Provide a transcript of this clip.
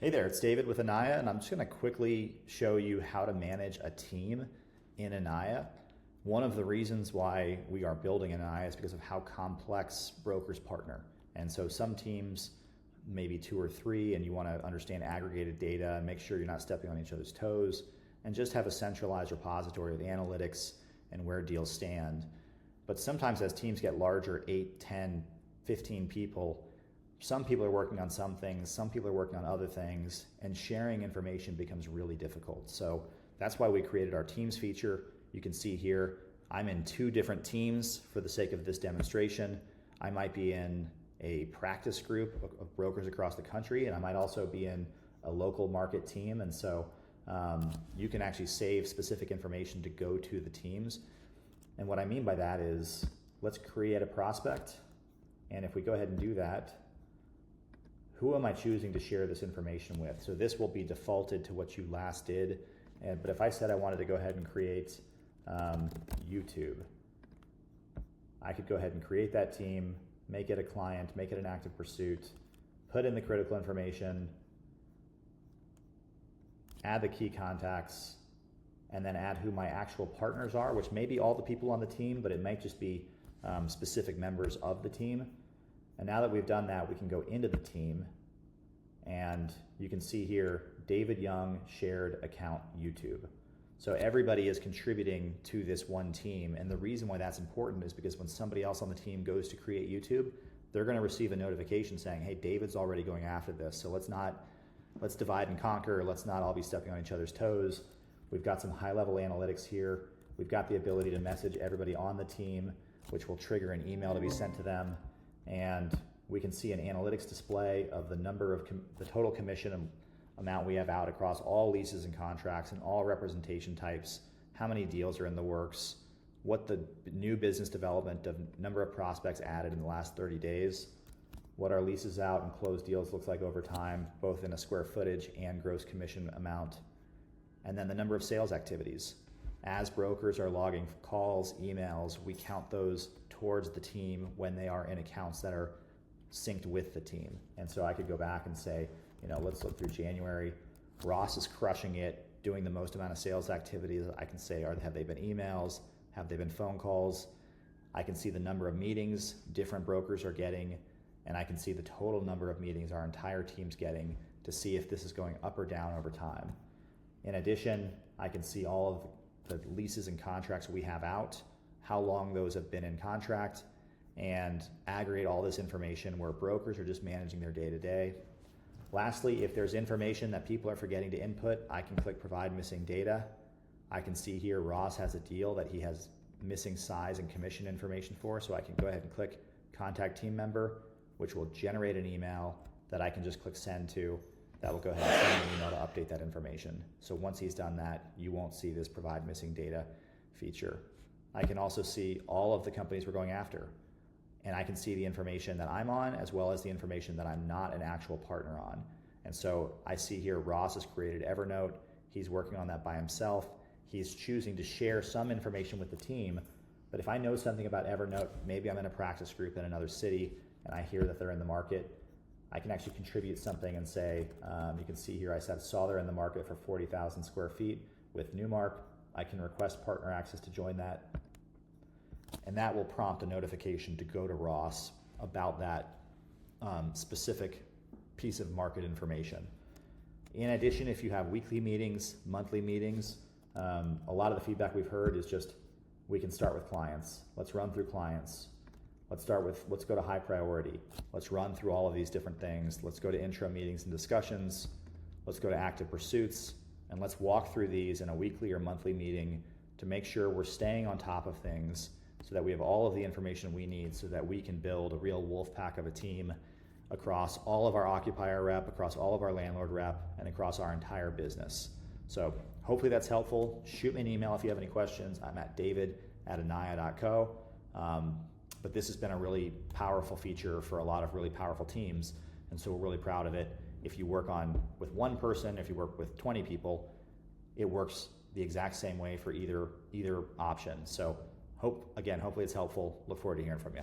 Hey there, it's David with Anaya, and I'm just going to quickly show you how to manage a team in Anaya. One of the reasons why we are building Anaya is because of how complex brokers partner. And so some teams, maybe 2 or 3, and you want to understand aggregated data and make sure you're not stepping on each other's toes, and just have a centralized repository with analytics and where deals stand. But sometimes as teams get larger, 8, 10, 15 people, some people are working on some things, some people are working on other things, and sharing information becomes really difficult. So that's why we created our teams feature. You can see here, I'm in 2 different teams for the sake of this demonstration. I might be in a practice group of brokers across the country, and I might also be in a local market team. And so you can actually save specific information to go to the teams. And what I mean by that is, let's create a prospect. And if we go ahead and do that, who am I choosing to share this information with? So this will be defaulted to what you last did. But if I said I wanted to go ahead and create YouTube, I could go ahead and create that team, make it a client, make it an active pursuit, put in the critical information, add the key contacts, and then add who my actual partners are, which may be all the people on the team, but it might just be specific members of the team. And now that we've done that, we can go into the team, and you can see here, David Young shared account YouTube. So everybody is contributing to this one team, and the reason why that's important is because when somebody else on the team goes to create YouTube, they're gonna receive a notification saying, hey, David's already going after this, so let's divide and conquer, let's not all be stepping on each other's toes. We've got some high-level analytics here. We've got the ability to message everybody on the team, which will trigger an email to be sent to them. And we can see an analytics display of the number of the total commission amount we have out across all leases and contracts and all representation types, how many deals are in the works, what the new business development of number of prospects added in the last 30 days, what our leases out and closed deals looks like over time, both in a square footage and gross commission amount, and then the number of sales activities. As brokers are logging calls, emails, we count those towards the team when they are in accounts that are synced with the team. And so I could go back and say, let's look through January. Ross is crushing it, doing the most amount of sales activities. I can say, have they been emails? Have they been phone calls? I can see the number of meetings different brokers are getting, and I can see the total number of meetings our entire team's getting to see if this is going up or down over time. In addition, I can see all of the leases and contracts we have out, how long those have been in contract, and aggregate all this information where brokers are just managing their day-to-day. Lastly, if there's information that people are forgetting to input, I can click Provide Missing Data. I can see here Ross has a deal that he has missing size and commission information for, so I can go ahead and click Contact Team Member, which will generate an email that I can just click Send to. That will go ahead and send an email to update that information. So once he's done that, you won't see this Provide Missing Data feature. I can also see all of the companies we're going after, and I can see the information that I'm on as well as the information that I'm not an actual partner on. And so I see here Ross has created Evernote. He's working on that by himself. He's choosing to share some information with the team, but if I know something about Evernote, maybe I'm in a practice group in another city and I hear that they're in the market, I can actually contribute something and say, you can see here I saw they're in the market for 40,000 square feet with Newmark. I can request partner access to join that, and that will prompt a notification to go to Ross about that specific piece of market information. In addition, if you have weekly meetings, monthly meetings, a lot of the feedback we've heard is just, we can start with clients. Let's run through clients. Let's go to high priority. Let's run through all of these different things. Let's go to intro meetings and discussions. Let's go to active pursuits. And let's walk through these in a weekly or monthly meeting to make sure we're staying on top of things so that we have all of the information we need so that we can build a real wolf pack of a team across all of our occupier rep, across all of our landlord rep, and across our entire business. So hopefully that's helpful. Shoot me an email if you have any questions. I'm at david@anaya.co. But this has been a really powerful feature for a lot of really powerful teams, and so we're really proud of it. If you work with one person, if you work with 20 people, it works the exact same way for either option. So hopefully it's helpful. Look forward to hearing from you.